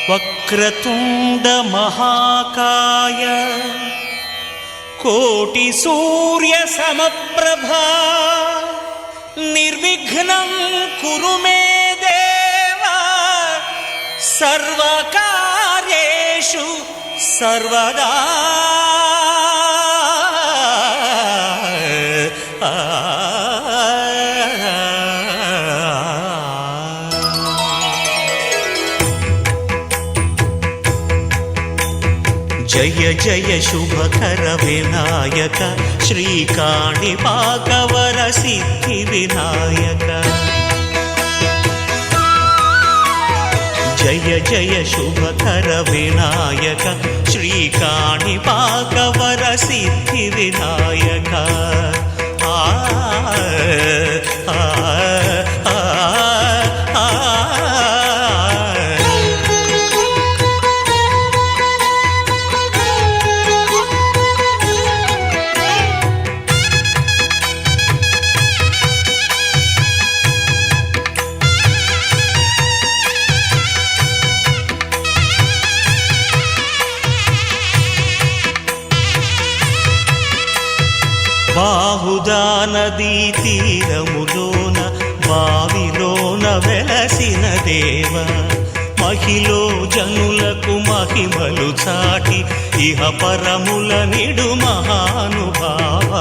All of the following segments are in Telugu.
వక్రతుండ మహాకాయ కోటి సూర్య సమప్రభా నిర్విఘ్నం కురు మే దేవ సర్వకార్యేషు సర్వదా. జయ జయ శుభకర వినాయక శ్రీకాణిపాకవర సిద్ధి వినాయక. జయ జయ శుభకర వినాయక శ్రీకాణిపాకవర సిద్ధి వినాయక. బాహుదా నదీ తీరములోన బావిలోన వెలసిన దేవ మహిలో జనులకు మహిమలు చాటి ఇహ పరముల నిడు మహానుభావ.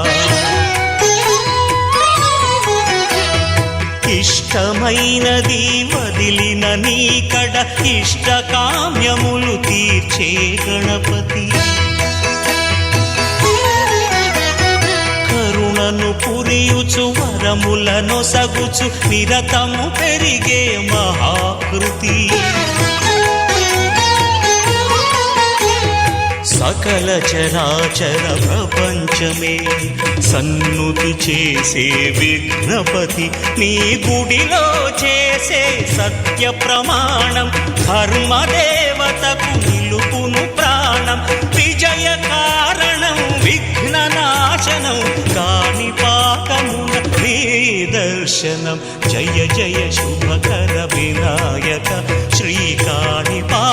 ఇష్టమైనది వదిలిన నీకడ ఇష్ట కామ్యములు తీర్చే గణపతి. కరుణను పురియుచు వరములను సగుచు నిరతము పెరిగే మహాకృతి. సకల చరాచర ప్రపంచమే సన్నుతి చేసే విఘ్నపతి. నీ గుడిలో చేసే సత్య ప్రమాణం ధర్మదేవతకు నిలుపును ప్రాణం. విజయ కారణం విఘ్న నాశనం కాణిపాకమున నీ దర్శనం. జయ జయ శుభకర వినాయక శ్రీకాణిపాకవర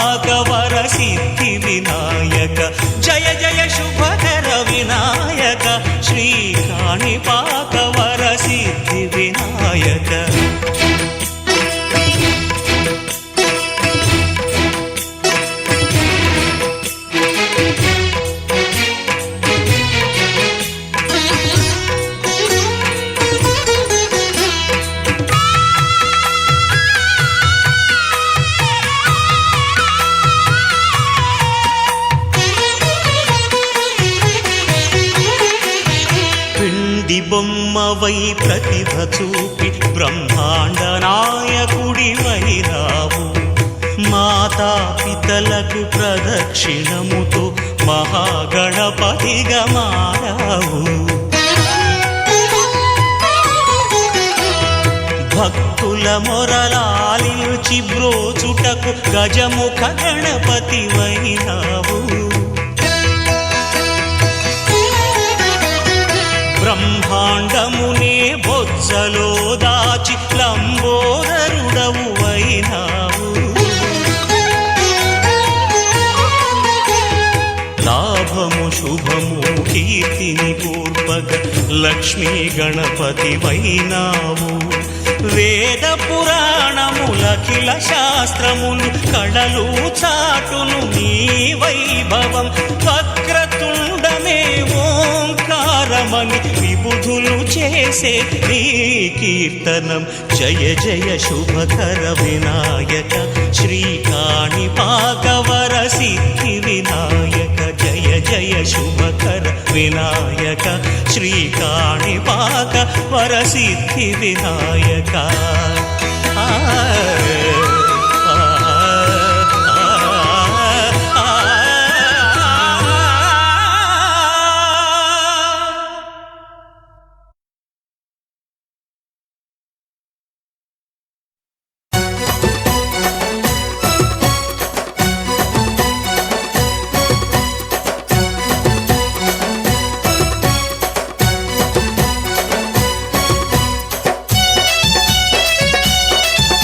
సిద్ధి వినాయక. జయ జయ శుభకర వినాయక శ్రీకాణిపాకవర సిద్ధి వినాయక. బొమ్మవై ప్రతిభ చూపి బ్రహ్మాండ నాయకుడి వైరావు. మాతా పితలకు ప్రదక్షిణముతో మహాగణపతిగా మారావు. భక్తుల మొరలాలించి బ్రోచుటకు గజముఖ గణపతి వైరావు. బ్రహ్మాండమునే బొజ్జలో దాచి లంబోదరుడవు అయినావు. లాభము శుభము కీర్తిని పూర్వక లక్ష్మీ గణపతి వైనావు. వేద పురాణములఖిల శాస్త్రములు కళలు చాటును నీ వైభవం. వక్రతుండమే ఓంకారమని విబుధులు చేసే నీ కీర్తనం. జయ జయ శుభకర వినాయక శ్రీకాణిపాకవర సిద్ధి వినాయక. జయ జయ శుభకర వినాయక శ్రీకాణిపాకవర సిద్ధి వినాయక.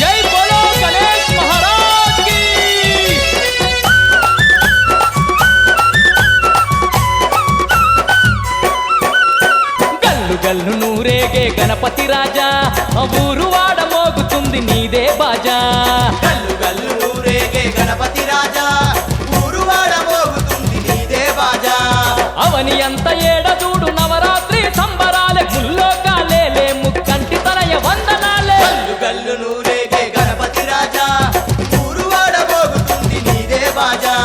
జై బోలో గణేశ గల్లు నూరేగే గణపతి రాజా ఊరు వాడ మోగుతుంది నీదే బాజా గల్లు గల్లు నూరేగే గణపతి రాజా ఊరు వాడ మోగుతుంది నీదే బాజా అవని అంత ఏడదూడు నవరాత్రి సంబరాలే గుల్లో కాలేలే ముక్కంటి తనయ వందనాలే గల్లు గల్లు నూరేగే గణపతి రాజా ఊరు వాడ మోగుతుంది నీదే బాజా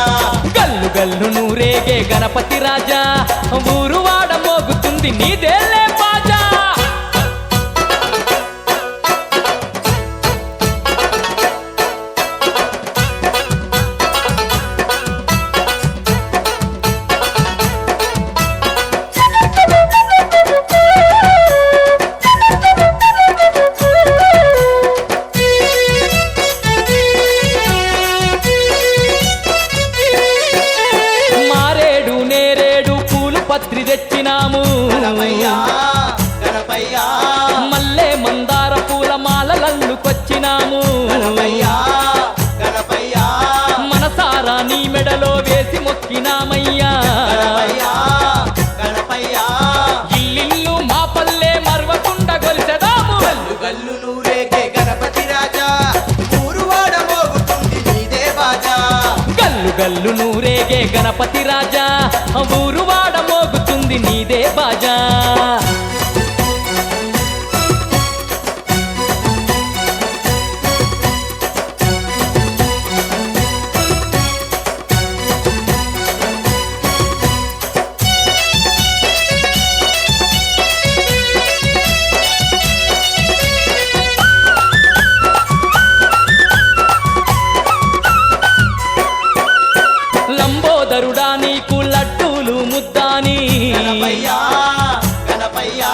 గల్లు గల్లు నూరేగే గణపతి రాజా ఊరు వాడ మోగుతుంది నీదేలే బాజా మారేడు నేరేడు పూలు పత్రి తెచ్చినాము గణపయ్యా గణపయ్యా మల్లె మందార పూల మాలలల్లుకొచ్చినాము గణపయ్యా గణపయ్యా మనసారా నీ మెడలో వేసి మొక్కినామయ్యా గణపయ్యా గణపయ్యా ఇల్లిల్లు మా పల్లె మర్వకుండ గొలిసెదాము గల్లు గల్లు నూరేగే గణపతి రాజా ఊరు వాడ మోగుతుంది నీదే బాజా గల్లు గల్లు నూరేగే గణపతి రాజా ఊరు వాడ మోగుతుంది నీదే బాజా లంబోదరుడా నీకు లడ్డూలు ముద్దాని గణపయ్యా గణపయ్యా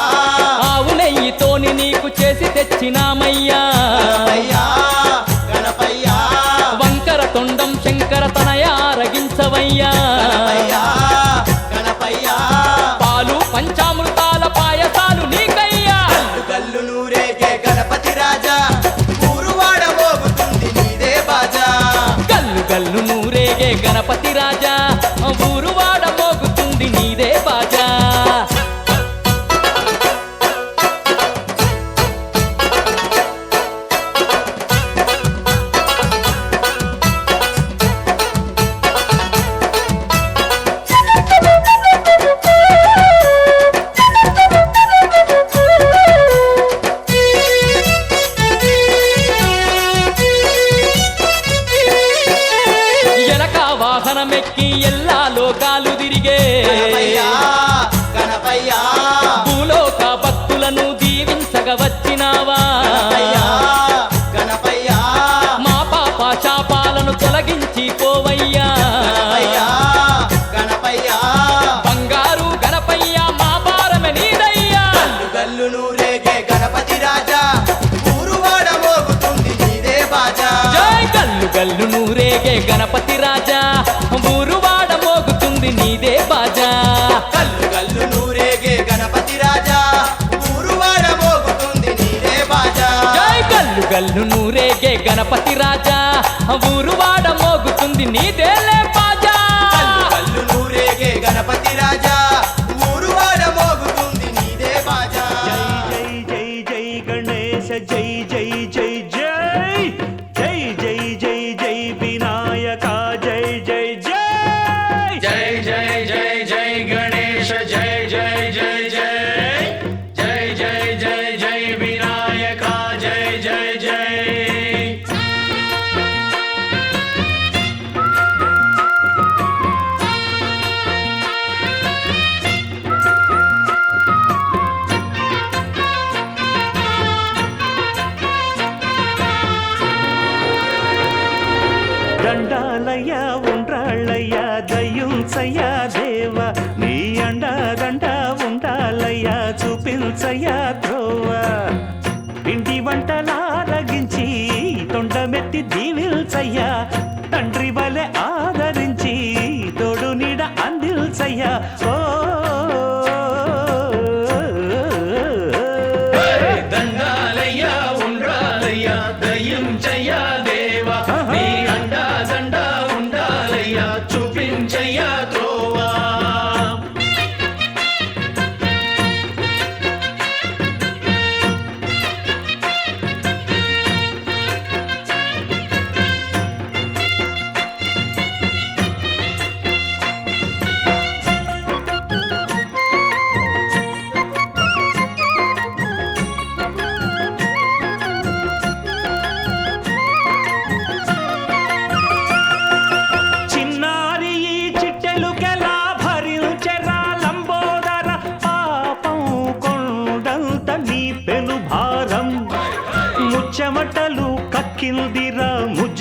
ఆవు నెయ్యితోని నీకు చేసి తెచ్చినామయ్యా గణపయ్యా గణపయ్యా వంకర తొండం శంకర తనయ ఆరగించవయ్యా గణపయ్యా గణపయ్యా పాలు పంచామృతాల పాయసాలు నీకయ్యా గల్లు గల్లు నూరేగే గణపతి రాజా ఊరు వాడ మోగుతుంది నీదే బాజా గల్లు గల్లు నూరేగే గణపతి రాజా ఊరు వాడ మోగుతుంది నీదే బాజా ఎలక వాహనమెక్కి ఎల్లా లోకాలు తిరిగే గణపయ్యా గణపయ్యా భూలోక భక్తులను దీవించగ వచ్చినావా గణపయ్యా గణపయ్యా మా పాప శాపాలను తొలగించి పోవయ్యా గణపయ్యా గణపయ్యా బంగారు గణపయ్య మా భారమే నీదయ్యా గల్లు గల్లు నూరేగే గణపతి రాజా ఊరు వాడ మోగుతుంది నీదే బాజా జై గల్లు గల్లు నూరేగే గణపతి రాజా ఊరు వాడ మోగుతుంది నీదే బాజా గల్లు గల్లు నూరేగే గణపతి రాజా ఊరు వాడ మోగుతుంది నీదే బాజా జై గల్లు గల్లు నూరేగే గణపతి రాజా ఊరు వాడ మోగుతుంది నీదేలే బాజా గల్లు గల్లు నూరేగే గణపతి రాజా ఊరు వాడ మోగుతుంది నీదే బాజా జై జై జై గణేశ జై జై జై జై జై జై జై జై వినాయక జై జై జై జై జై జై జై గణేశ జై జై జై జై జై జై జై జై వినాయక జై జై జై దండాలయ్య ఉండ్రాళ్ళయ్య దయ్యుంచయ్య దేవ నీ అండ దండ ఉండాలయ్య చూపించయ్య త్రోవ పిండి వంటలారగించి తొండమెత్తి దీవిల్చయ్య తండ్రి వలె ఆదరించి తోడు నీడ అందిల్చయ్య ఓ దండాలయ్యా ఉండ్రాలయ్యా దయ్యం చెయ్యా దేవా నీ అండా దండ ఉండాలయ్యా చూపించయ్యా త్రోవా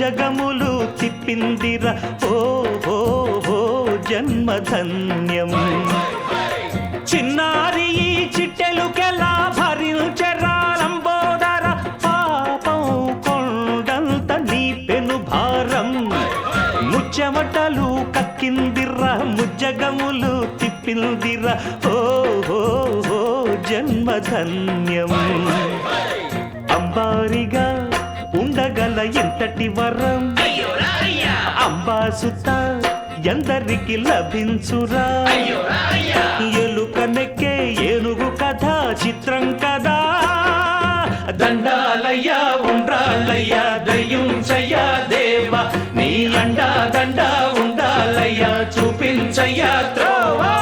ముజ్జగములు తిప్పిందిరా ఓ ఓ ఓ జన్మధన్యం చిన్నారి ఈ చిట్టెలుకెలా భరించరాలంబోదర పాపం కొండంత నీ పెను భారం ముచ్చమటలు కక్కిందిరా ముజ్జగములు తిప్పిందిరా ఓ ఓ ఓ జన్మధన్యం అంబారిగా ఉండగల ఎంతటి వరం అంబాసుత ఎందరికి లభించురా ఎలుకనెక్కే ఏనుగు కథ చిత్రం కదా దండాలయ్యా ఉండ్రాలయ్యా దయ్యుంచయ్యా దేవా నీ అండా దండా ఉండాలయ్యా చూపించయ్యా త్రోవా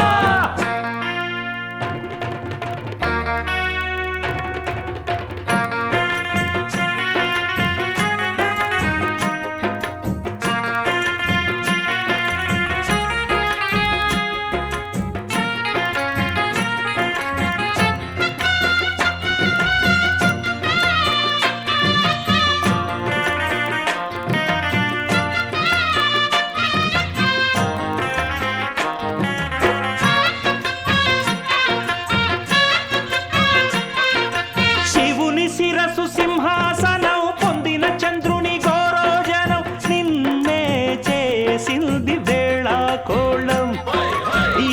శిరసు సింహాసనం పొందిన చంద్రుని గౌరోజనం నిన్నే చేసింది వేళ కోళం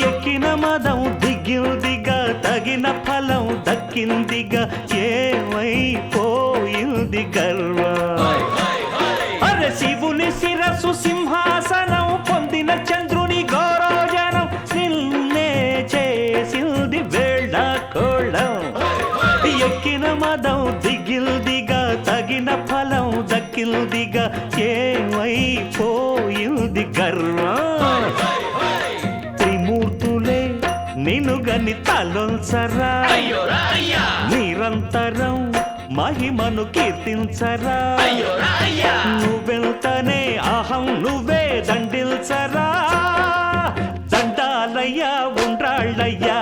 ఎక్కిన మదం దిగిందిగా తగిన ఫలం దక్కిందిగా ఏమైపోయింది గర్వం అరే శివుని శిరసు సింహాసనం పొందిన చంద్రుని గౌరోజనం నిన్నే చేసింది వేళ కోళం ఎక్కిన మదం దిగిల్దిగా తగిన ఫలం దక్కిల్దిగా ఏమైపోయింది గర్వం త్రిమూర్తులే నినుగని తలొల్సరా నిరంతరం మహిమను కీర్తించరా నువ్వెంతనే అహం నువ్వే దండిల్సరా దండాలయ్యా ఉండ్రాళ్ళయ్యా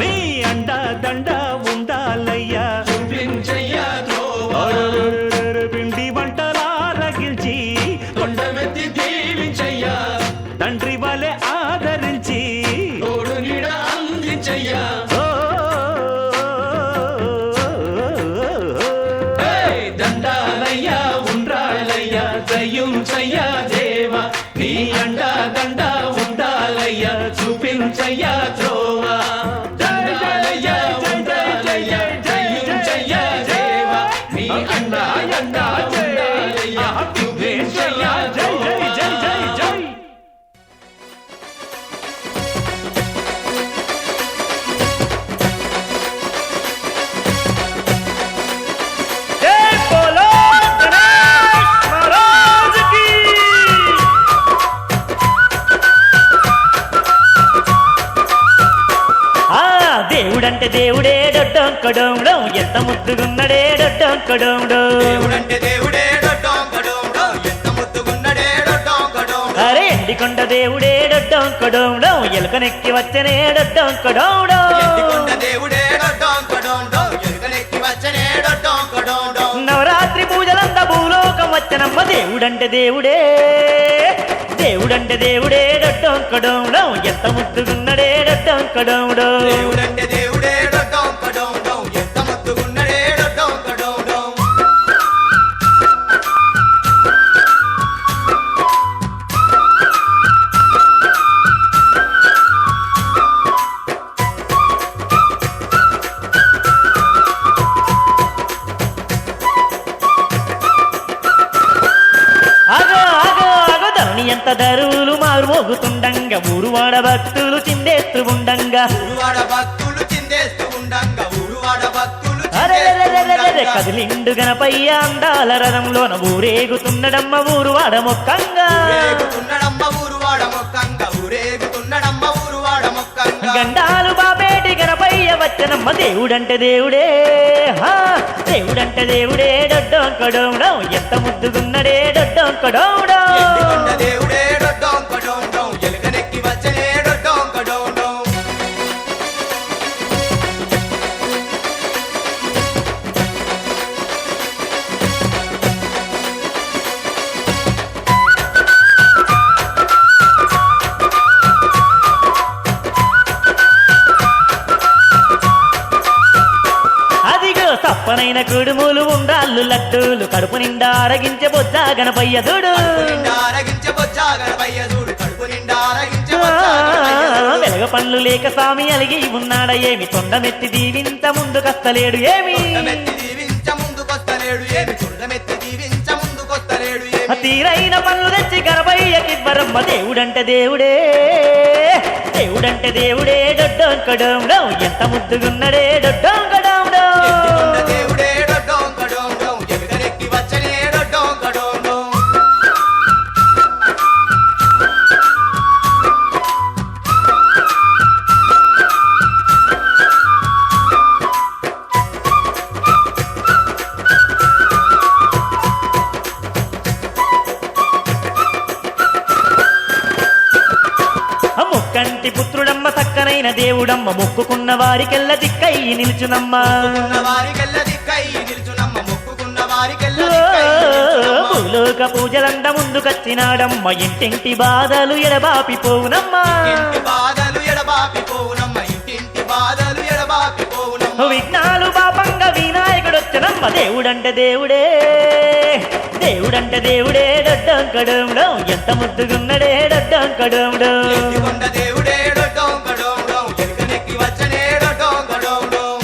నీ అండా దండా ఉండాలయ్యా పిండి వంటలారగిల్చి కొండమెత్తి దీవించయ్యా తండ్రి వలె ఆదరించి తోడు నీడ అందించయ్యా దండాలయ్యా ఉండ్రాళ్ళయ్యా దయ్యుంచయ్యా దేవా నీ అండా దండా ఉండాలయ్యా చూపించయ్యా త్రోవా దండాలయ్యా ఉండాలయ్యా దయ్యుంచయ్యా దేవా నీ అండా దండా ఉండాలయ్యా చూపించయ్యా జై జై జై జై జై దేవుడంటే దేవుడే డొడ్డొంకడోండం ఎంత ముద్దుగున్నడే డొడ్డొంకడోండం దేవుడంటే దేవుడే డొడ్డొంకడోండో ఎంత ముద్దుగున్నడే డొడ్డొంకడోండో అరే ఎండికొండ దేవుడే డొడ్డొంకడోండం ఎలుకనెక్కి వచ్చనే డొడ్డొంకడోండం ఎండికొండ దేవుడే డొడ్డొంకడోండో ఎలుకనెక్కి వచ్చనే డొడ్డొంకడోండో నవరాత్రి పూజలంతా భూలోకం వచ్చనమ్మ దేవుడంటే దేవుడే దేవుడంటే దేవుడే డొడ్డొంకడోండం ఎంత ముద్దుగున్నడే డొడ్డొంకడోండం దేవుడంటే దేవుడే డొడ్డొంకడోండో ఎంత ముద్దుగున్నడే డొడ్డొంకడోండో ఆగో ఆగో ఆగో ధరణి ఎంత దరువులు మారు మోగుతుండంగా ఊరువాడ భక్తులు చిందేస్తూ ఉండంగా ఊరువాడ భక్తులు చిందేస్తూ ఉండంగా ఊరువాడ భక్తులు అరెరెరెరెరెరె కదిలిండు గణపయ్య అందాల రథంలోన ఊరేగుతున్నడమ్మ ఊరువాడ మొక్కంగా ఊరేగుతున్నడమ్మ ఊరువాడ మొక్కంగా ఊరేగుతున్నడమ్మ ఊరువాడ మొక్కంగా గండాలు బాబేటి గణపయ్య వచ్చనమ్మ దేవుడంటే దేవుడే హా దేవుడంటే దేవుడే డొడ్డొంకడోండం ఎంత ముద్దుగున్నడే డొడ్డొంకడోండం ఎండికొండ దేవుడే డొడ్డొంకడోండో ఎలుకనెక్కి వచ్చనే డొడ్డొంకడోండో కమ్మనైన కుడుములు ఉండ్రాళ్ళు లడ్డూలు కడుపు నిండా అరగించే బొజ్జ గణపయ్య చూడు కడుపు నిండా అరగించే బొజ్జ గణపయ్య చూడు కడుపు నిండా అరగించే బొజ్జ గణపయ్య చూడు. వెలగ పనులు లేక స్వామి అలిగి ఉన్నాడ ఏమి తొండమెత్తి దీవింత ముందుకస్తలేడు ఏమి చుండమెత్తి దీవించ ముందుకొస్తలేడు ఏమి చుండమెత్తి దీవించ ముందుకొస్తలేడు ఏమి తీరైన పనులు తెచ్చి గణపయ్యకివ్వరమ్మ దేవుడంటే దేవుడే దేవుడంటే దేవుడే డొడ్డోంకడోండో ఎంత ముద్దుగున్నడే డొడ్డోంకడోండో ఎత్తికొండ దేవుడే డొడ్డోం కడోం డోం ఎలుగనెక్కి వచ్చనే డొడ్డోం కడోం డోం. ముక్కంటి పుత్రుడమ్మ చక్కనైన దేవుడమ్మ మొక్కుకున్న వారికెల్ల దిక్కయ్యి నిలుచునమ్మ మొక్కుకున్న వారికెల్ల దిక్కయ్యి నిల్చునమ్మ మొక్కుకున్న వారికెల్ల దిక్కయ్యి నిల్చునమ్మ. భూలోక పూజలంట ముందుకొచ్చినాడమ్మ ఇంటింటి బాధలు ఎడబాపిపోవునమ్మ ఇంటి బాధలు ఎడబాపిపోవునమ్మ ఇంటింటి బాధలు ఎడబాపిపోవునమ్మ. విఘ్నాలు పాపంగా వినాయకుడొచ్చనమ్మ దేవుడంటే దేవుడే దేవుడంటే దేవుడే డొడ్డంకడోండో ఎంత ముద్దుగున్నడే డొడ్డంకడోండో ఎత్తికొండ దేవుడే డొడ్డోం కడోం డోం ఎలుగనెక్కి వచ్చనే డొడ్డోం కడోం డోం.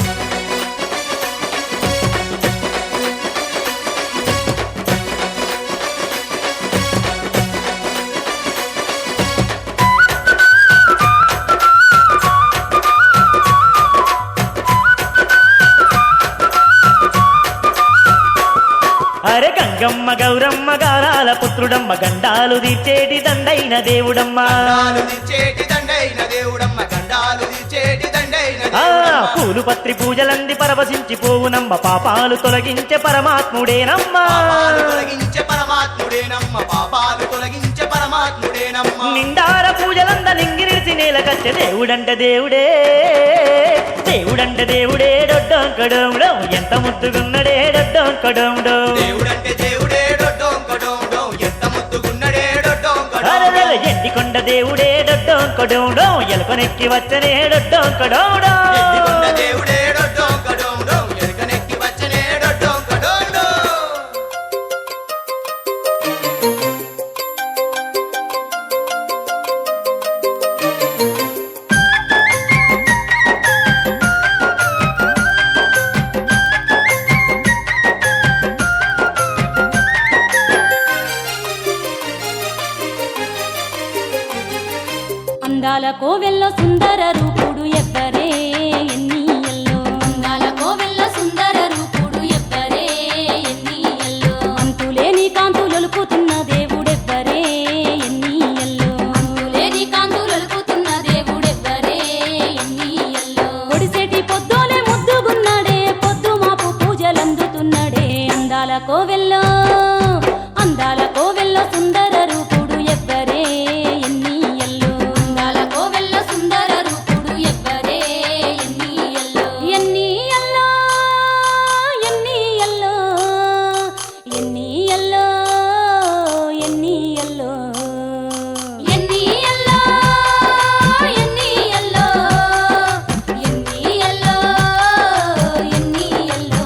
అరే గంగమ్మ గౌరమ్మ గారాల పుత్రుడమ్మ గండాలు తీర్చేటి దండైన దేవుడమ్మ గండాలు దిచ్చేటి దండైన దేవుడమ్మ గండాలు దిచ్చేటి దండైన ఆ దేవుడమ్మ. పూలు పత్రి పూజలంది పరవశించిపోవునమ్మ పాపాలు తొలగించే పరమాత్ముడేనమ్మ పాపాలు తొలగించే పరమాత్ముడేనమ్మ పాపాలు తొలగించే పరమాత్ముడేనమ్మ. నిండార పూజలంద నింగిరిసి నేలకచ్చే దేవుడంటే దేవుడే దేవుడంటే దేవుడే డొడ్డంకడోండో ఎంత ముద్దుగున్నడే డొడ్డంకడోండో దేవుడంటే దేవుడే డొడ్డోం కడోం డోం ఎంత ముద్దుగున్నడే డొడ్డోం కడోం అరదల డోం. ఎండికొండ దేవుడే డొడ్డంకడోండో ఎలుకనెక్కి వచ్చనే డొడ్డంకడోండో ఎత్తికొండ దేవుడే డొడ్డోం కడోం డోం ఎలుకనెక్కి వచ్చనే డొడ్డోం కడోం డోం. అందాల కోవెల్లో సుందర రూపుడు ఎవ్వరే ఎన్నియల్లో అందాల కోవెల్లో సుందర రూపుడు ఎవ్వరే ఎన్నియల్లో అంతులేని కాంతులొలుకుతున్న దేవుడెవ్వరే ఎన్నియల్లో అంతులేని కాంతులొలుకుతున్న దేవుడెవ్వరే ఎన్నియల్లో ఒడిసేటి పొద్దులే ముద్దుగున్నాడే పొద్దు మాపు పూజలందుతున్నాడే అందాల కోవెల్లో సుందర రూపుడు ఎవ్వరే ఎన్నియల్లో అందాల కోవెల్లో సుందర రూపుడు ఎవ్వరే ఎన్నియల్లో ఎన్నియల్లో ఎన్నియల్లో ఎన్నియల్లో ఎన్నియల్లో ఎన్నియల్లో ఎన్నియల్లో ఎన్నియల్లో ఎన్నియల్లో.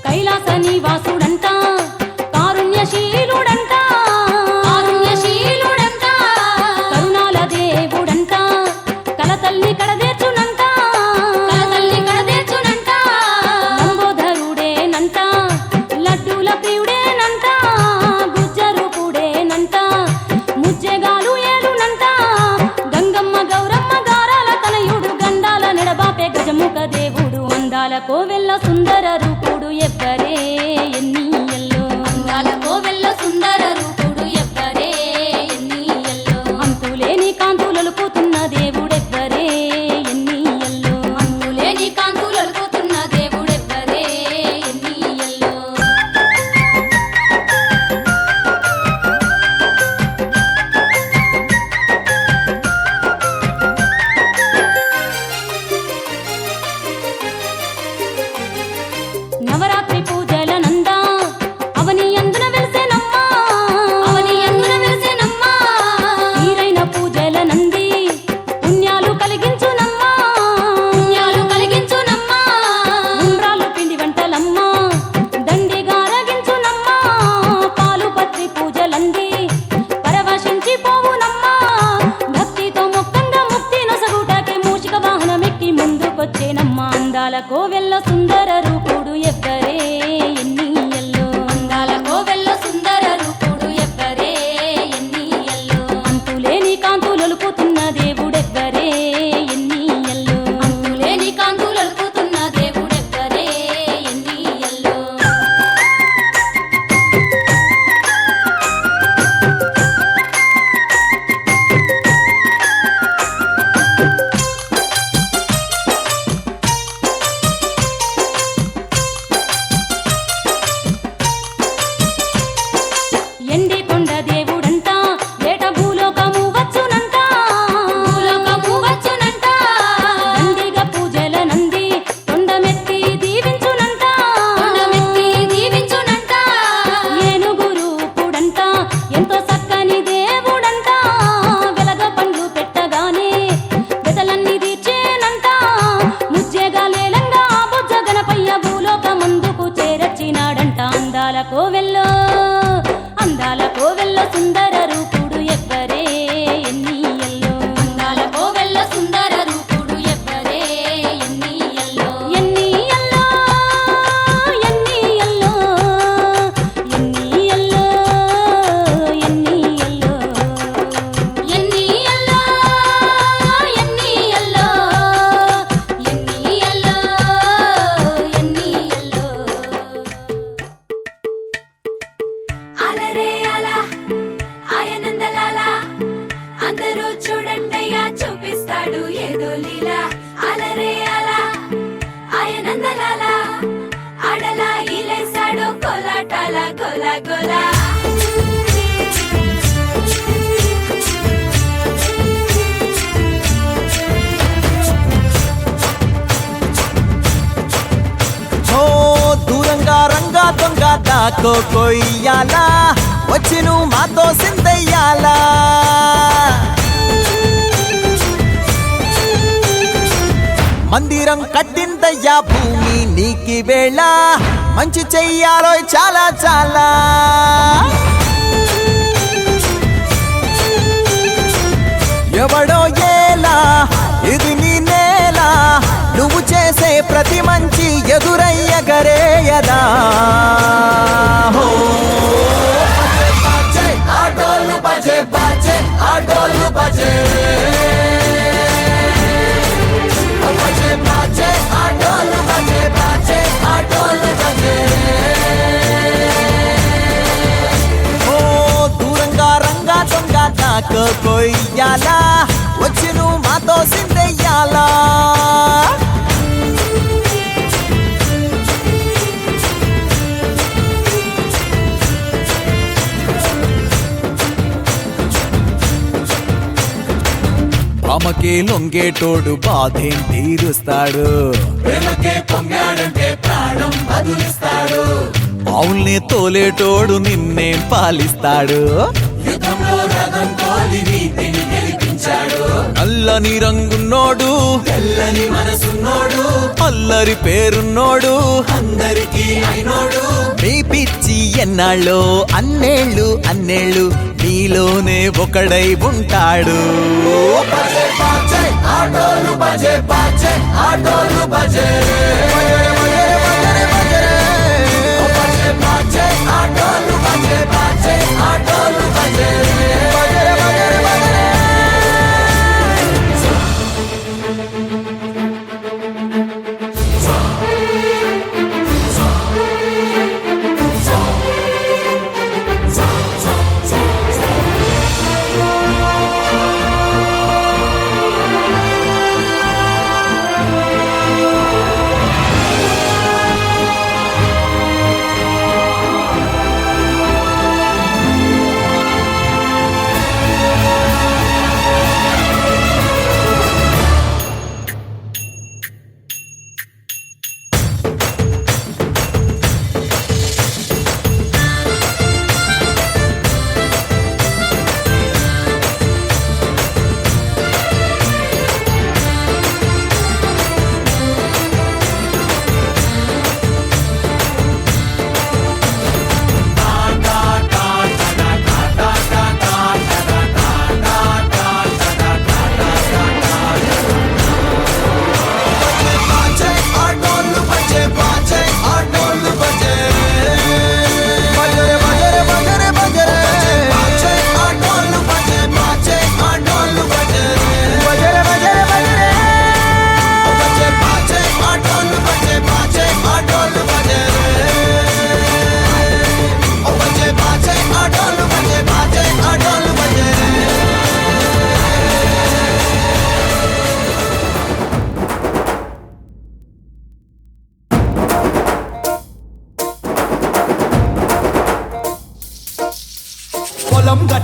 కైలాస నివాసుడంట కారుణ్యశీలుడంట కారుణ్యశీలుడంట కరుణాల దేవుడంట కలతల్లి కడదేర్చునంట కలతల్లి కడదేర్చునంట లంబోదరుడేనంట లడ్డూల ప్రియుడేనంట గుజ్జరూపుడేనంట ముజ్జెగాలు ఏలునంట గంగమ్మ గౌరమ్మ గారాల తనయుడు గండాల నెడబాపే గజముఖ దేవుడు అందాల కోవెల్ల సుందర రూపుడు ఎవ్వరే ఎన్నియల్లో అందాల కోవెల్ల సుందర రూపుడు ఎవ్వరే ఎన్నియల్లో అంతులేని కాంతులొలుకుతున్న దేవుడెవ్వరే ఎన్నియల్లో అంతులేని కాంతులొలుకుతున్న దేవుడెవ్వరే ఎన్నియల్లో. కోవెల్ల సుందర రూపుడు ఎవ్వరే ఎన్నియల్లో అందాల కోవెల్ల సుందర రూపుడు ఎవ్వరే ఎన్నియల్లో అంతులేని కాంతులొలుకుతున్న దేవుడెవ్వరే ఎన్నియల్లో అంతులేని కాంతులొలుకుతున్న దేవుడెవ్వరే ఎన్నియల్లో ఎండి కొండ దేవుడంట ఏట భూలోకము వచ్చునంట భూలోకము వచ్చునంట నందిగా పూజల నంది కొండమెత్తి దీవించునంట కొండమెత్తి దీవించునంట ఏనుగు రూపుడంట ఎంతో చక్కని దేవుడంట వెలగ పండ్లు పెట్టగానే బెదలన్నీ తీర్చేనంట ముజ్జేగా లేలంగా బుజ్జ గణపయ్య భూలోకమందుకు చేరచ్చినాడంట అందాల కోవెల్ల సుందర రూపుడు ఎవ్వరే ఎన్నియల్లో అందాల కోవెల్ల సుందర రూపుడు ఎవ్వరే ఎన్నియల్లో ఎన్నియల్లో ఎన్నియల్లో ఎన్నియల్లో ఎన్నియల్లో ఎన్నియల్లో ఎన్నియల్లో ఎన్నియల్లో ఎన్నియల్లో అలరే అలా ఆయనందలాల అందరూ చూడండయ్యా చూపిస్తాడు ఏదో లీలా అలరే అలా ఆయనందలాల ఆడలా ఈలేశాడు కోలాటాల గోలా గోలా ఓ దూరంగా రంగా దొంగ దాకో కొయ్యాలా వచ్చి నువ్వు మాతో సిందయ్యాలా మందిరం కట్టిందయ్యా భూమి నీకి వేళ మంచి చెయ్యాలో చాలా చాలా ఎవడో ఏలా ఇది నీ నేల నువ్వు చేసే ప్రతి మంచి ఎదురయ్యగరేయదా హో బజే ఆటోలు బజే బజే ఆటోలు బజే బజే బజే ఆటోలు బజే బజే ఆటోలు బజే ఓ దూరంగా రంగా దొంగ నాకు కొయ్యాలా వచ్చి నువ్వు మాతో సిందెయ్యాలా ప్రేమకే లొంగేటోడు బాధేం తీరుస్తాడు ప్రేమకే పొంగాడంటే ప్రాణం బదులిస్తాడు అవుల్ని తోలేటోడు నిన్నేం పాలిస్తాడు యుద్ధంలో రథం తోలి నీతిని గెలిపించాడు నల్లని రంగున్నోడు తెల్లని మనసున్నోడు అల్లరి పేరున్నోడు అందరికీ అయినోడు మీ పిచ్చి ఎన్నాళ్ళో అన్నేళ్ళు అన్నేళ్ళు నీలోనే ఒకడై ఉంటాడు బజే బాజే ఆటోలు బజే బాజే ఆటోలు బజే బజే బాజే ఆటోలు బజే బాజే ఆటోలు బజే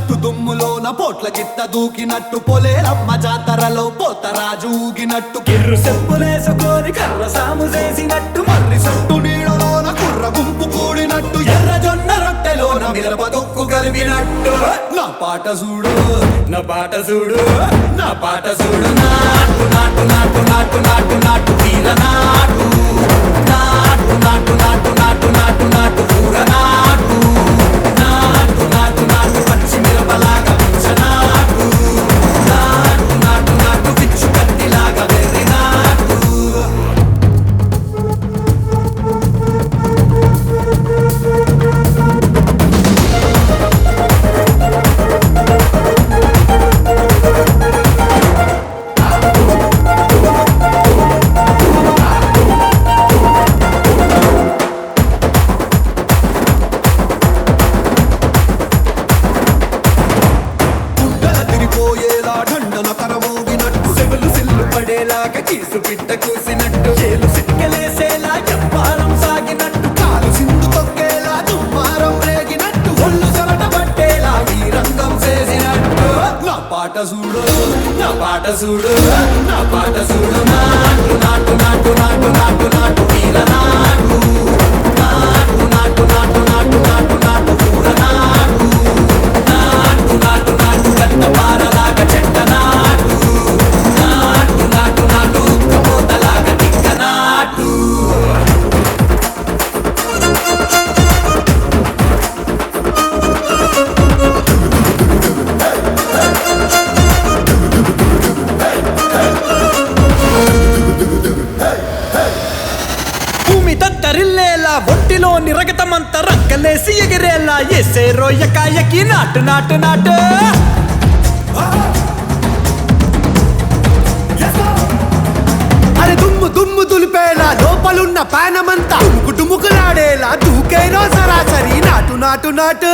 దూకినట్టు దుమ్ములోన పోట్ల గిత్త దూకినట్టు పొలేరమ్మ జాతరలో పోతరాజు ఊగినట్టు కిర్రు చెప్పులేసుకొని కర్ర సాము చేసినట్టు మర్రి సొట్టు నీడలోన కుర్ర గుంపు కూడినట్టు ఎర్ర జొన్న రొట్టెలోన మిరప దొక్కు కలిపినట్టు నా పాట చూడు నా పాట చూడు నా పాట చూడు నాటు నాటు నాటు నాటు నాటు నాటు తీర నాటు నాటు నాటు నాటు నాటు నాటు నాటు ఊర నాటు నాటు నాటు నాటు పచ్చి మిరపలాగా పిచ్చ నాటు నాటు నాటు నాటు పిచ్చు కత్తిలాగా వెర్రి నాటు గుడ్డల తిరిపోయేలా ఢండన కరమోగినట్టు సెవెలు సిల్లు పడేలాగా కీసు పిట్ట కూసినట్టు చేలు సిక్కలేసేలా చెప్పారం సాగినట్టు కాలు సింధు తొక్కేలా దుమ్మారం రేగినట్టు ఒళ్ళు చెమట పట్టేలా ఈ రంగం చేసినట్టు నా పాట చూడు నా పాట చూడు నా పాట చూడు నాటు నాటు నాటు నాటు నాటు నాటు తీర నాటు నాటు నాటు నాటు నాటు నాటు నాటు ఊర నాటు నాటు నాటు నాటు గంట పారలాగా చెట్ట నాటు నాటు నాటు నాటు ఉక్కబోతలాగా తిక్క నాటు భూమి దద్దరిల్లేలా ఒంటిలోని రగతమంతా రక్కలేసి ఎగిరేలా ఎసే రోయకాయకి నాటు నాటు నాటు అరే దుమ్ము దుమ్ము దులిపేలా లోపలున్న పానమంతా డుముకు డుముకులాడేలా దూకేనో సరాసరి నాటు నాటు నాటు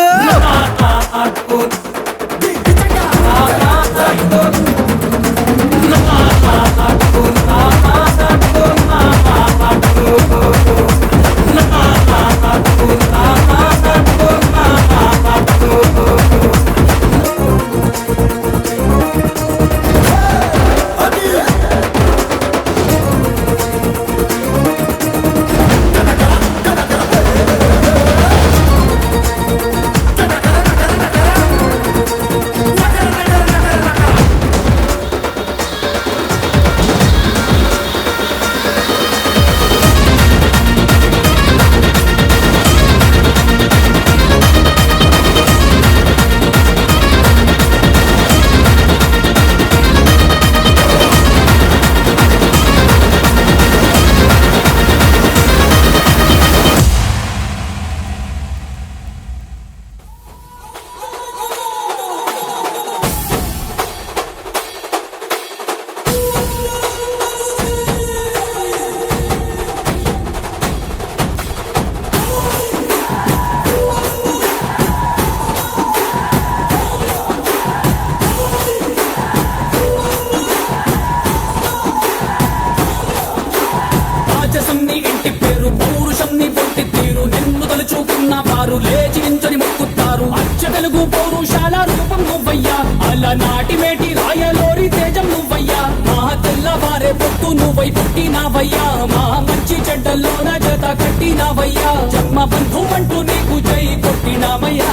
రాజసంని ఇంటి పేరు పౌరుషంని పొట్టి తీరు నిన్ను తలుచుకున్న వారు లేచి నించొని మొక్కుతారు అచ్చ తెలుగు పౌరుషాల రూపం నువ్వయ్యా అలనాటి మేటి రాయలోరి తేజం నువ్వయ్యా మా తెల్లవారే పొత్తు నువ్వై పుట్టినావయ్యా మా మంచి చెడ్డల్లోన జత కట్టినావయ్యా జన్మ బంధుమంటూ నీకు జై కొట్టినామయ్యా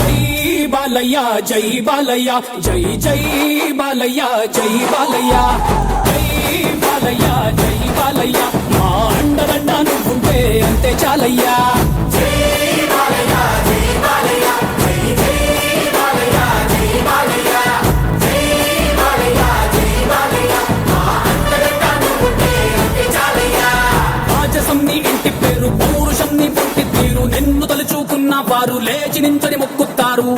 జై బాలయ్య జై బాలయ్య జై జై బాలయ్య జై బాలయ్య జై బాలయ్య జై బాలయ్య మా అండదండ నువ్వుంటే అంతే చాలయ్యా రాజసంని ఇంటి పేరు పౌరుషంని పొట్టి తీరు నిన్ను తలుచుకున్న వారు లేచి నించని మొక్కుతారు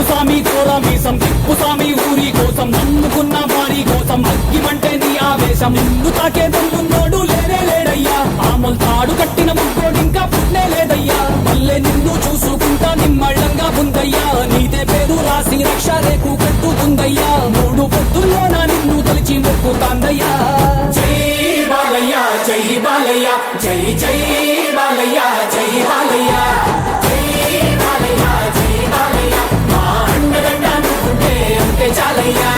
స్వామి కోరమీసం తిప్పు స్వామి ఊరి కోసం నమ్ముకున్న వారి కోసం అగ్గిమంటే నీ ఆవేశం నిన్ను తాకే దమ్మున్నోడు లేనే లేడయ్యా ఆమల్ తాడు కట్టిన ముగ్గోడు ఇంకా పుట్నే లేదయ్యా మళ్ళీ నిన్ను చూసుకుంటా నిమ్మళ్ళంగా ఉందయ్యా నీదే పేరు రాసి రక్ష రేకు కట్టుకుందయ్యా మూడు పొద్దుల్లోన నిన్ను తలిచి మొక్కుతాందయ్యా జై బాలయ్య జై బాలయ్య జై జై బాలయ్య జై బాలయ్య జై బాలయ్య జై బాలయ్య మా అండదండ నువ్వుంటే అంతే చాలయ్యా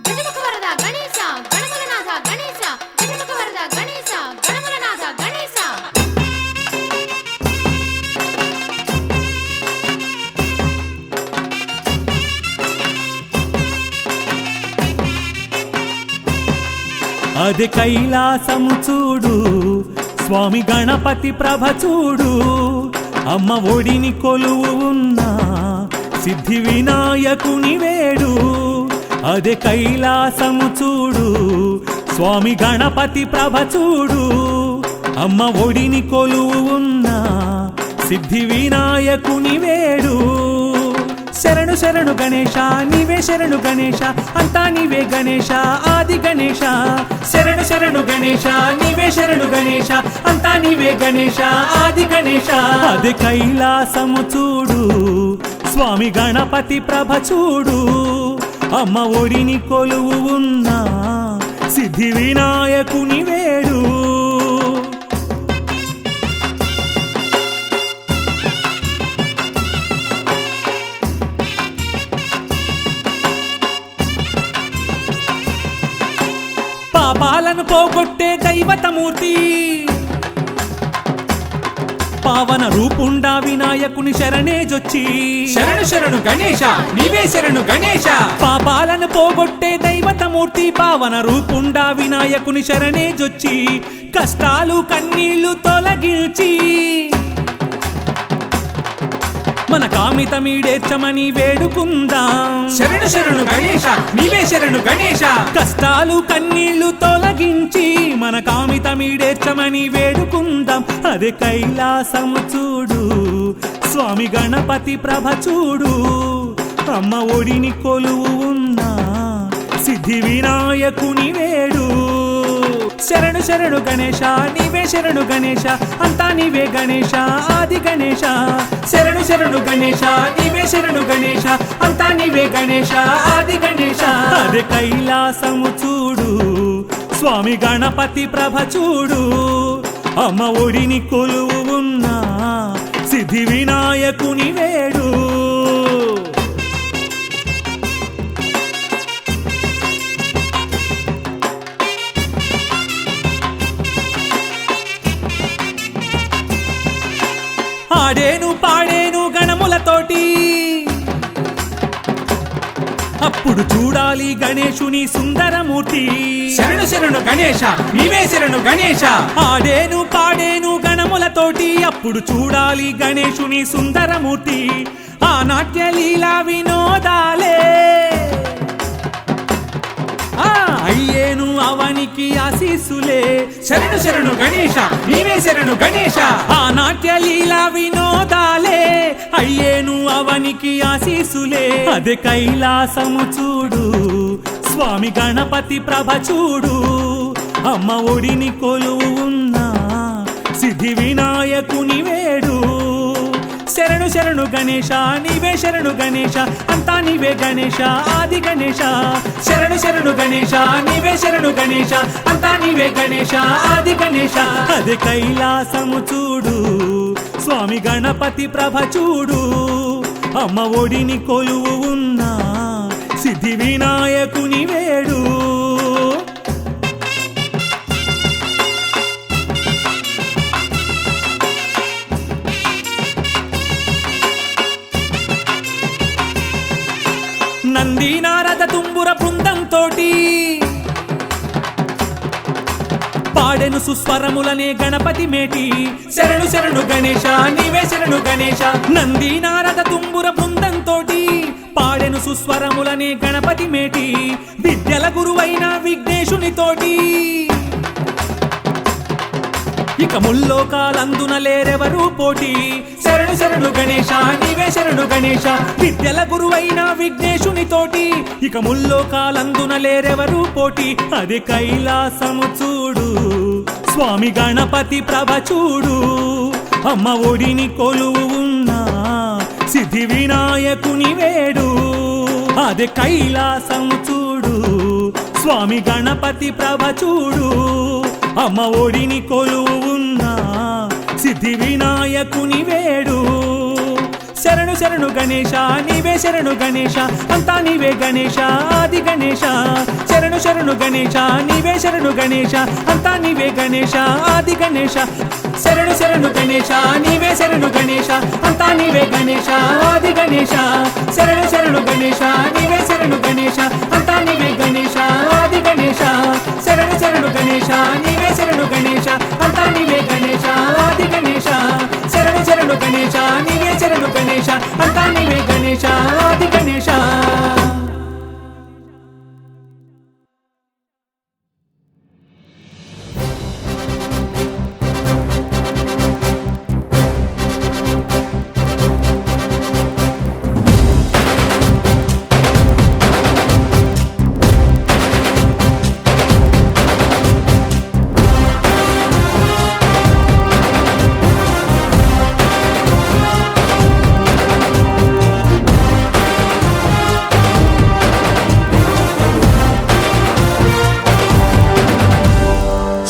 గజముఖ వరద గణేశ గణములనాథ గణేశ గజముఖ వరద గణేశ గణములనాథ గణేశ అది కైలాసము చూడు స్వామి గణపతి ప్రభ చూడు అమ్మ ఒడిని కొలువు ఉన్న సిద్ధి వినాయకుని వేడు అదే కైలాసము చూడు స్వామి గణపతి ప్రభ చూడు అమ్మ ఒడిని కొలువు ఉన్న సిద్ధి వినాయకుని వేడు శరణు శరణు గణేశ నీవే శరణు గణేశ అంతా నీవే గణేశ ఆది గణేశ శరణు శరణు గణేశ నీవే శరణు గణేశ అంతా నీవే గణేశ ఆది గణేశ అది కైలాసము చూడు స్వామి గణపతి ప్రభ చూడు అమ్మ ఒడిని కొలువు ఉన్న సిద్ధి వినాయకుని వేడు పాపాలను పోగొట్టే దైవతమూర్తి పావన రూపుండా వినాయకుని శరణేజొచ్చి శరణు శరణు గణేశ నీవే శరణు గణేశ పాపాలను పోగొట్టే దైవతమూర్తి పావన రూపుండా వినాయకుని శరణేజొచ్చి కష్టాలు కన్నీళ్లు తొలగించి మన కామితమీడేర్చమని వేడుకుందాం శరణు శరణు గణేశ నీవే శరణు గణేశ కష్టాలు కన్నీళ్లు తొలగించి మన కామితమీడేర్చమని వేడుకుందాం అదే కైలాసము చూడు స్వామి గణపతి ప్రభ చూడు అమ్మ ఒడిని కొలువు ఉన్న సిద్ధి వినాయకుని వేడు శరణు శరణు గణేశ నీవే శరణు గణేశ అంతా నీవే గణేశ ఆది గణేశ శరణు శరణు గణేశ నీవే శరణు గణేశ అంతా నీవే గణేశ ఆది గణేశ అదే కైలాసము చూడు స్వామి గణపతి ప్రభ చూడు అమ్మ ఒడిని కొలువు ఉన్న సిద్ధి వినాయకుని వేడు ఆడేను పాడేను గణములతోటి అప్పుడు చూడాలి గణేశుని సుందరమూర్తి శరణు శరణు గణేశ నీవే శరణు గణేశ ఆడేను పాడేను గణములతోటి అప్పుడు చూడాలి గణేశుని సుందరమూర్తి ఆ నాట్య లీలా వినోదాలే అయ్యేను అవనికి ఆశీస్సులే శరణు శరణు గణేశ నీవే శరణు గణేశ ఆ నాట్య లీలా వినోదాలే అయ్యేను అవనికి ఆశీస్సులే అదే కైలాసము చూడు స్వామి గణపతి ప్రభ చూడు అమ్మ ఒడిని కొలువు ఉన్న సిద్ధి వినాయకుని వేడు శరణు శరణు గణేశ నీవే శరణు గణేశ అంతా నీవే గణేశ ఆది గణేశ శరణు శరణు గణేశ నీవే శరణు గణేశ అంతా నీవే గణేశ ఆది గణేశ అదే కైలాసము చూడు స్వామి గణపతి ప్రభ చూడు అమ్మ ఒడిని కొలువు ఉన్న సిద్ధి వినాయకుని వేడు నంది నారద తుంబుర బృందంతోటి పాడే పాడెను సుస్వరములనే గణపతి మేటి శరణు శరణు గణేశ నీవే శరణు గణేశ నంది నారద తుంబుర బృందంతోటి పాడెను సుస్వరములనే గణపతి మేటి విద్యల గురువైన విఘ్నేశునితోటి ఇక ముల్లోకాలందున లేరెవరు పోటీ శరణు శరణు గణేశ నీవే శరణు గణేశ విద్యల గురువైన విఘ్నేశునితోటి ఇక ముల్లోకాలందున లేరెవరు పోటీ అది కైలాసము చూడు స్వామి గణపతి ప్రభ చూడు అమ్మ ఒడిని కొలువు ఉన్నా సిద్ధి వినాయకుని వేడు అది కైలాసము చూడు స్వామి గణపతి ప్రభ చూడు అమ్మ ఒడిని కొలువు ఉన్నా సిద్ధి వినాయకుని వేడు శరణు శరణు గణేశ నీవే శరణు గణేశ అంతా నీవే గణేశ ఆది గణేశ శరణు శరణు గణేశ నీవే శరణు గణేశ అంతా నీవే గణేశ ఆది గణేశ శరణు శరణు గణేశ నీవే శరణు గణేశ అంతా నీవే గణేశ ఆది గణేశ శరణు శరణు గణేశ నీవే శరణు గణేశ అంతా నీవే గణేశ ఆది గణేశ శరణు శరణు గణేశ నీవే శరణు గణేశ అంతా నీవే గణేశ ఆది గణేశ శరణు శరణు గణేశ నీవే శరణు గణేశ అంతా నీవే గణేశ ఆది గణేశ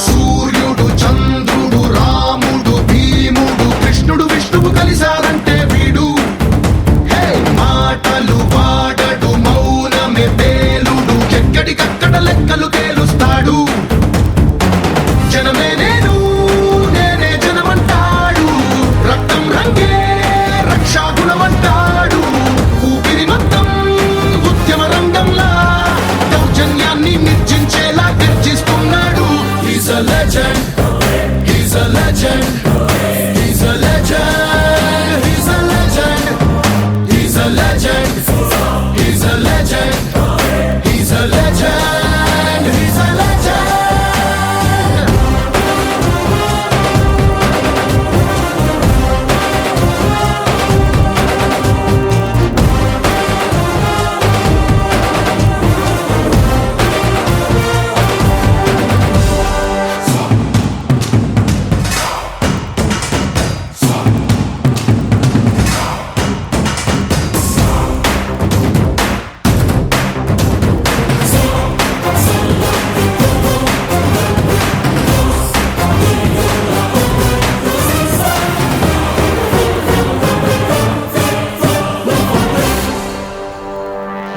సూర్యుడు చంద్రుడు రాముడు భీముడు కృష్ణుడు విష్ణువు కలిశారంటే వీడు హే మాటలు వాడడు మౌనమే పేలుడు ఎక్కడికక్కడ లెక్కలు తేలుస్తాడు జనమే నేను నేనే జనమంటాడు రక్తం రంగే రక్షాగుణమంటాడు ఊపిరి మొత్తం ఉద్యమ రంగంలా దౌర్జన్యాన్ని నిర్జించేలా గర్జిస్తున్నాడు He's a legend. He's a legend. He's a legend. He's a legend. He's a legend. He's a legend. He's a legend. He's a legend.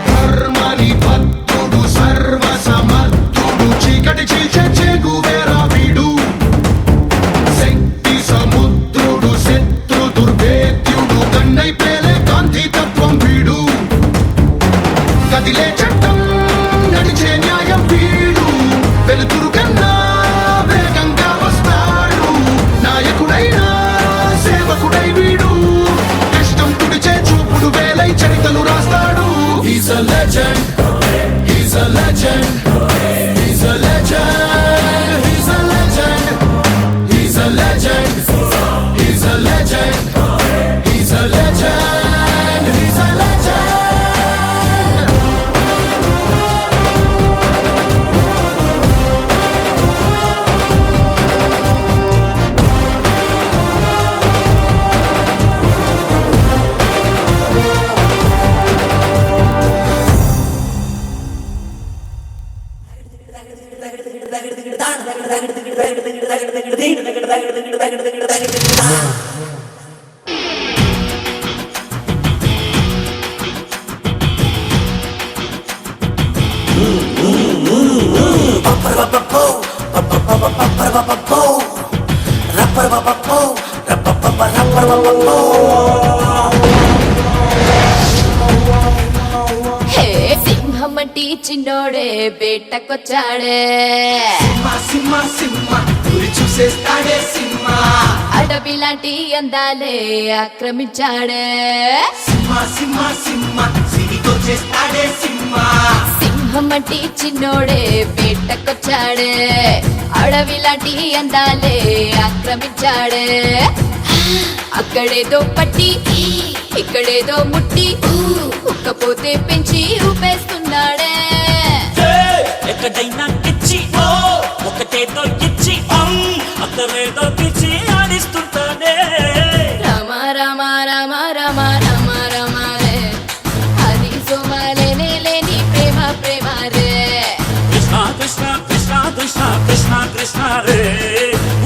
ధర్మని భక్తుడు సర్వ సమర్థుడు చీకటి చీల్చే చేగువేరా వీడు శక్తి సముద్రుడు శత్రు దుర్భేద్యుడు కన్నై పేలే కాంతి తత్వం వీడు కదిలే చట్టం నడిచే న్యాయం వీడు వెలుతురు కన్నా వేగంగా వస్తాడు నాయకుడైనా సేవకుడై వీడు కష్టం తుడిచే చూపుడు వేలై చరితలు రాస్తాడు He's a legend. He's a legend. He's a legend. He's a legend. He's a legend. He's a legend. He's a legend. He's a legend. హే సింహమంటి చిన్నోడే బేటకొచ్చాడే సింహ సింహ సింహ గురి చూసేస్తాడే సింహ అడవి లాంటి అందాలే ఆక్రమించాడే సింహ సింహ సింహ సిరితో చేస్తాడే సింహ సింహం అంటే చిన్నోడే వేటకొచ్చాడే అడవి లాంటి అందాలే ఆక్రమించాడే అక్కడేదో పట్టి ఇక్కడేదో ముట్టి ఉక్కపోతే పెంచి ఊపేస్తున్నాడే ఎక్కడైనా కిచ్చి ఒకటేదో ఇచ్చి అక్కడేదో పిచ్చి ఆడిస్తుంటాడే రామ రామ రామ రామ రామ రామ రే అది సోమాలేనే లేని ప్రేమ ప్రేమ రే కృష్ణ కృష్ణ కృష్ణ కృష్ణ కృష్ణ కృష్ణ రే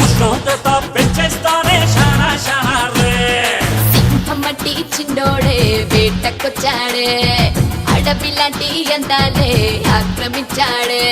ఉష్ణోగ్రత పెంచేస్తానే శానా శానా రే సింహం మట్టి చిన్నోడే వేటకొచ్చాడే అడవి లాంటి అందాలే ఆక్రమించాడే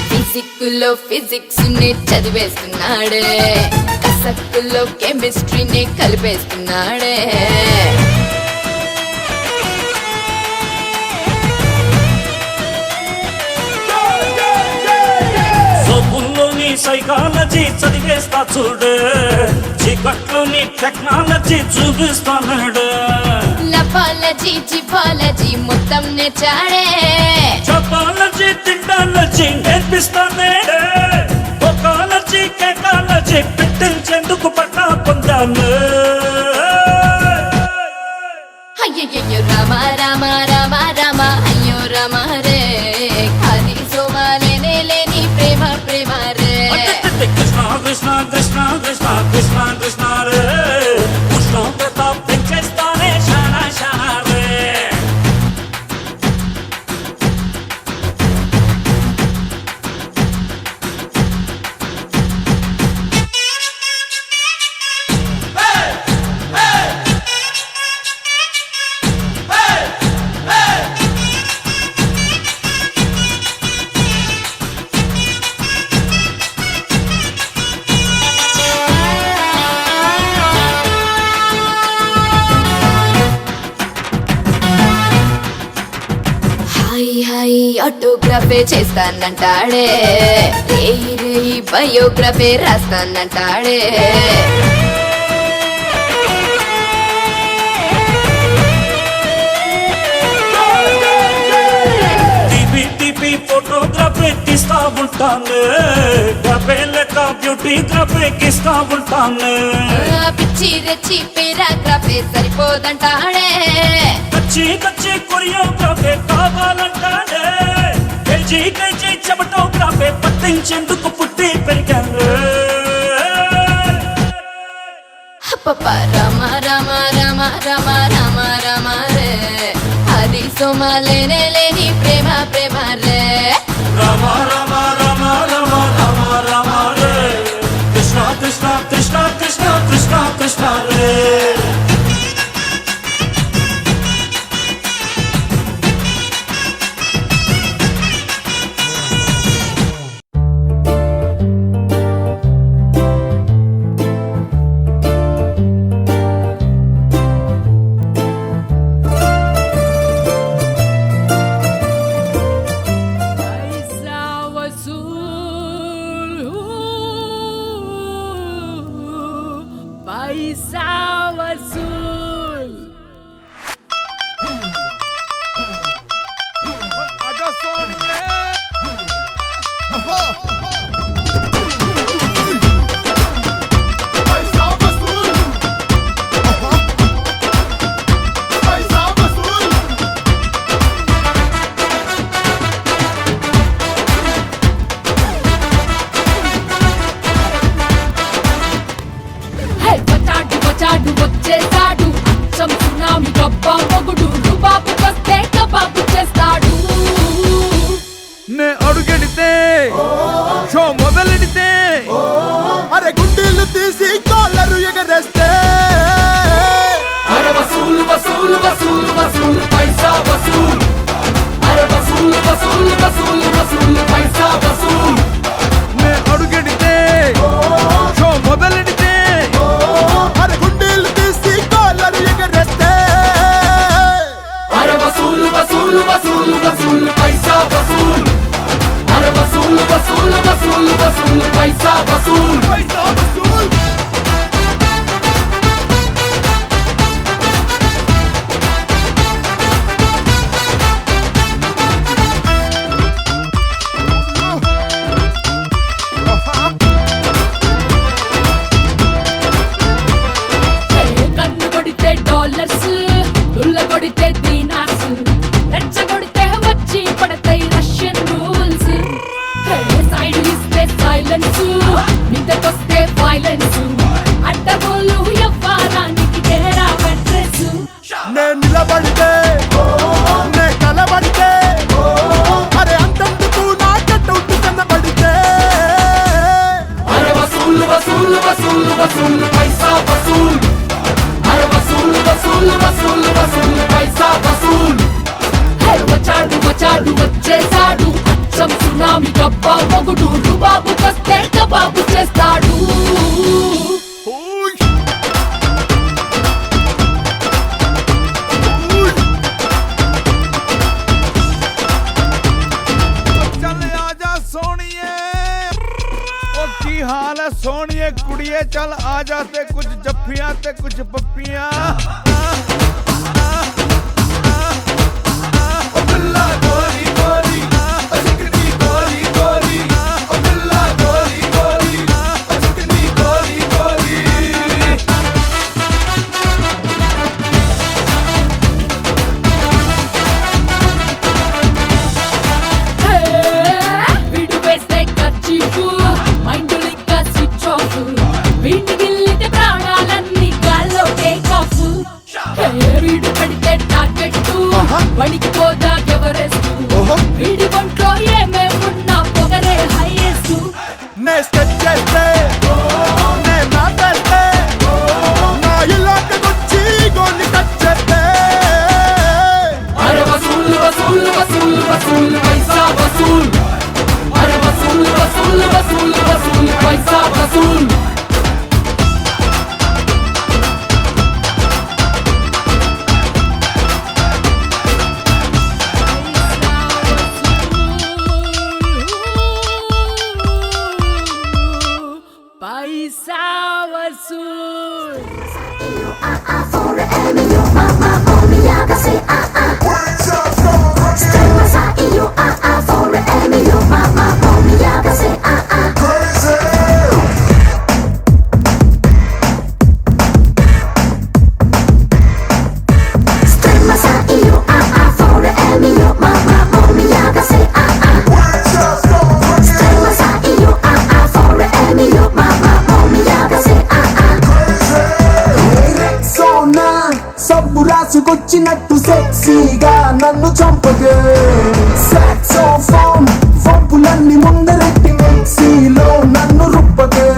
ఫిజిక్లో ఫిజిక్స్ ని చదివేస్తున్నాడే కసక్కుల్లో కెమిస్ట్రీని కలిపేస్తున్నాడే సోపుల్లోని సైకాలజీ చదివేస్తా చూడు చీకట్లోని టెక్నాలజీ చూపిస్తాడు లపాలజీ జిపాలజీ మొత్తం నేర్చాడే చపాలజీ తిండాలజీ నేర్పిస్తానే ఒకాలజీ కేకాలజీ పెట్టించేందుకు పట్టా పొందాను అయ్యయ్యో రామ రామ రామ రామ అయ్యో రామ రే అది సోమాలేనే లేని ప్రేమ ప్రేమ రే కృష్ణ కృష్ణ కృష్ణ కృష్ణ కృష్ణ కృష్ణ రే ఉష్ణోగ్రత పెంచేస్తానే శానా శానా రే హాయ్ హాయ్ ఆటోగ్రాఫే చేస్తానంటాడే రేయి రేయి బయోగ్రఫే రాస్తానంటాడే టీపీ ఫోటోగ్రఫీ తీస్తా ఉంటాను గ్రఫే లెక్క బ్యూటీగ్రఫీ ఇస్తా ఉంటాను పిచ్చి రెచ్చి పేరాగ్రఫే సరిపోదంటాడే కచ్చి కచ్చి కొరియోగ్రఫీ కావాలంటాడే కేజీ కేజీ చెమటోగ్రఫీ పట్టించేందుకు పుట్టి పెరిగాను అప్పప్ప రామ రామ రామ రామ రామ రామ రే అది సోమాలేనే లేని ప్రేమ ప్రేమ రే రామ రామ రామ రామ రామ రామ రే కృష్ణ కృష్ణ కృష్ణ కృష్ణ కృష్ణ కృష్ణ రే వసూలు వసూలు వసూలు పైసా వసూలు అరే వసూలు వసూలు వసూలు వసూలు పైసా వసూలు కన్ను కొడితే డాలర్స్ దుల్ల కొడితే దీనార్స్ రెచ్చ కొడితే వచ్చి పడతాయి రష్యన్ రూల్స్ సైడ్ ఇస్తే సైలెన్స్ నిద్రకొస్తే వైలెన్స్ అడ్డగోలు ఎవ్వరానికి తేడా అడ్రస్ నే నిలబడితే నే కలబడితే అరే అంతందుకు నా కట్టౌట్ కనబడితే అరే వసూలు వసూలు వసూలు వసూలు పైసా వసూలు అరే వసూలు వసూలు వసూలు వసూలు పైసా వసూలు వచ్చాడు వచ్చాడు వచ్చేసాడు అచ్చం సునామి కబ్బా మొగుడు రుబాబు కస్తే కబాబు చేస్తాడు चल आजा सोनिए ओ की हाल है सोनिए कुड़िए चल आजा ते कुछ जफ्फियां ते कुछ पप्पियां ओ बिल्ला गोरी गोरी अजकनी गोरी गोरी ओ बिल्ला गोरी गोरी अजकनी गोरी गोरी వీడు వేస్తే ఖర్చీఫ్ మైండ్ లిక్క స్విచ్ ఆఫ్ వీడిని గిల్లితే ప్రాణాలన్నీ గాల్లో టేక్ ఆఫ్ వీడు పెడితే టార్గెట్ వణికిపోదా ఎవరెస్ట్ వీడి ఒంట్లో ఏమేమున్నా పొగరే హైయెస్ట్ నే స్కెచ్ చేస్తే నే మాట్లాడితే నా ఇలాకకొచ్చి గోని కట్ చేస్తే అరే వసూలు వసూలు వసూలు వసూలు పైసా వసూలు అరే వసూలు వసూలు వసూలు వసూలు పైసా వసూలు పైసా వసూలు సోనా సబ్బు రాసుకొచ్చినట్టు సెక్సీగా నన్ను చంపగే సాక్సోఫోన్ వంపులన్నీ ముందరెట్టి మిక్సీలో నన్ను రుబ్బగే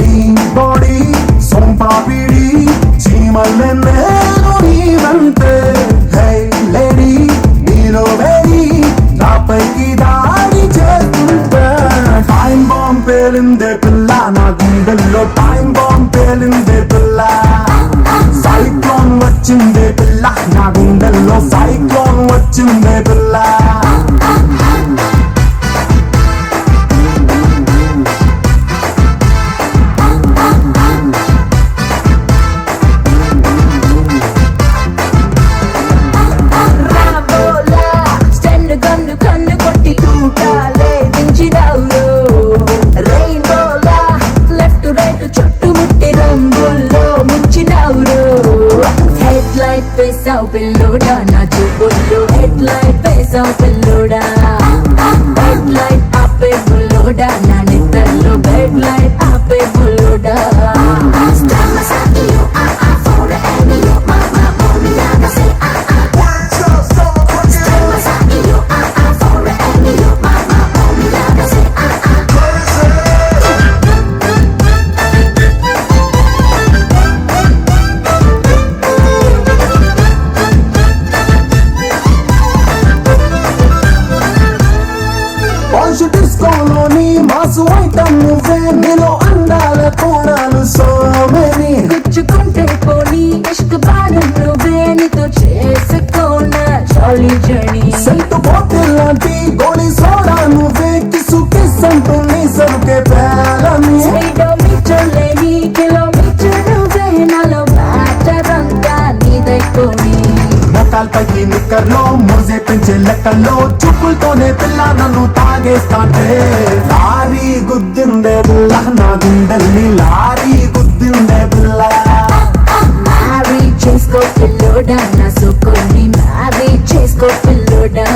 ఈ బాడీ సొంపాపిడి చీమల్లే నేను నీవంటే హే లేడీ నీలో వేడి నాపైకి దాడి చేస్తుంటే టైం బాంబ్ పేలిందే పిల్ల నా గుండెల్లో టైం బాంబ్ పేలిందే పిల్ల సైక్లోన్ వచ్చిందే పిల్ల నా గుండెల్లో సైక్లోన్ వచ్చిందే పిల్ల రాబోలా స్టెండ్ గన్ను కన్ను కొట్టి తూటాలే దించినావులో రెయిన్బోలా లెఫ్ట్ రైట్ చుట్టుముట్టి రంగుల్లో ముంచినావులో హెడ్ లైట్ వేసావు పిల్లోడా నా చూపుల్లో హెడ్ లైట్ వేసావు పిల్లోడా హెడ్ లైట్ ఆపే బుల్లోడా నా నిద్రలో బెడ్ లైట్ ఆపే బుల్లోడా డిస్కోలోని మాసు ఐటమ్ నువ్వే నీలో జాలీ జర్నీ సెంటు బాటిల్ లాంటి గోళీ సోడా నువ్వే కిసు కిస్ అంటుంది సరుకే పేలని స్పీడోమీటర్ లేని కిలోమీటర్ నువ్వే నాలో మ్యాటర్ అంతా నీదైపోయి మొక్కలపైకి నిక్కర్లో మోజే పెంచే లెక్కల్లో చూపులతోనే పిల్ల నన్ను తాగేస్తాంటే లారీ గుద్దిండే పిల్ల నా గుండెల్ని లారీ గుద్దిండే పిల్ల మ్యారీ చేసుకో పిల్లోడా నా సోకుని మ్యారీ చేసుకో పిల్లోడా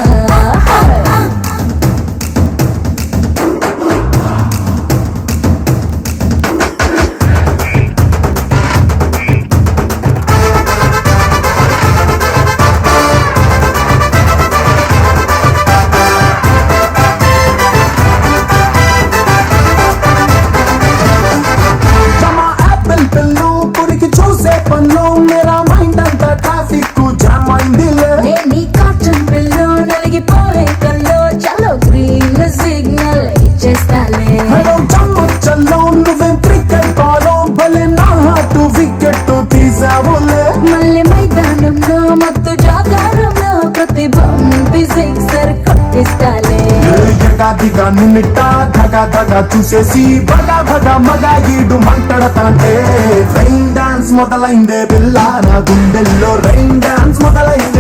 मेरा माइंड अंता ट्रैफिक को जाम अయిందిలే నీ కాటన్ పిల్లో నలిగిపోయే కల్లో చలో గ్రీన్ సిగ్నల్ ఇచ్చేస్తాలే హలో జమ్ము చల్లో నువ్వేం క్రికెట్ బాలో భలే నా హార్ట్ వికెట్ తీసావులే మళ్ళీ మైదానంలో మత్తు జాగారంలో ప్రతి బంపి సిక్సర్ కొట్టిస్తాలే ఎగాదిగా నిన్నిట్ట ధగా ధగా చూసేసి భగా భగా మగా ఈడు మంటడతాంటే రైన్ డాన్స్ మొదలైందే పిల్ల నా గుండెల్లో రైన్ డాన్స్ మొదలైందే